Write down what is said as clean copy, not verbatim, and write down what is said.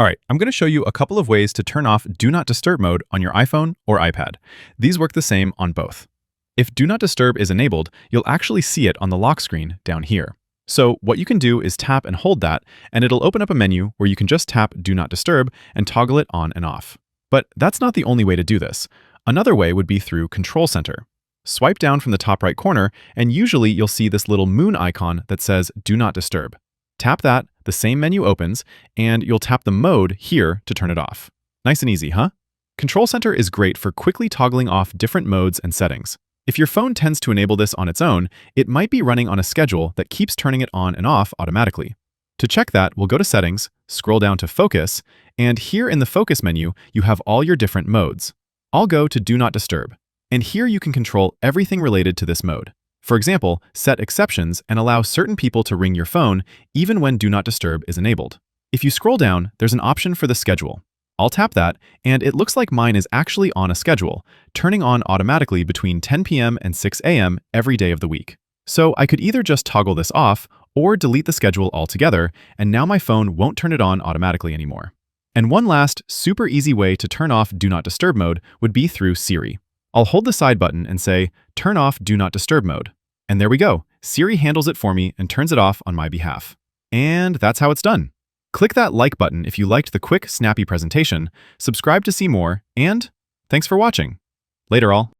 All right, I'm going to show you a couple of ways to turn off Do Not Disturb mode on your iPhone or iPad. These work the same on both. If Do Not Disturb is enabled, you'll actually see it on the lock screen down here. So what you can do is tap and hold that, and it'll open up a menu where you can just tap Do Not Disturb and toggle it on and off. But that's not the only way to do this. Another way would be through Control Center. Swipe down from the top right corner, and usually you'll see this little moon icon that says Do Not Disturb. Tap that, the same menu opens, and you'll tap the mode here to turn it off. Nice and easy, huh? Control Center is great for quickly toggling off different modes and settings. If your phone tends to enable this on its own, it might be running on a schedule that keeps turning it on and off automatically. To check that, we'll go to Settings, scroll down to Focus, and here in the Focus menu, you have all your different modes. I'll go to Do Not Disturb, and here you can control everything related to this mode. For example, set exceptions and allow certain people to ring your phone even when Do Not Disturb is enabled. If you scroll down, there's an option for the schedule. I'll tap that, and it looks like mine is actually on a schedule, turning on automatically between 10 p.m. and 6 a.m. every day of the week. So I could either just toggle this off or delete the schedule altogether, and now my phone won't turn it on automatically anymore. And one last, super easy way to turn off Do Not Disturb mode would be through Siri. I'll hold the side button and say, Turn off Do Not Disturb mode. And there we go. Siri handles it for me and turns it off on my behalf. And that's how it's done. Click that like button if you liked the quick, snappy presentation, subscribe to see more, and thanks for watching. Later all.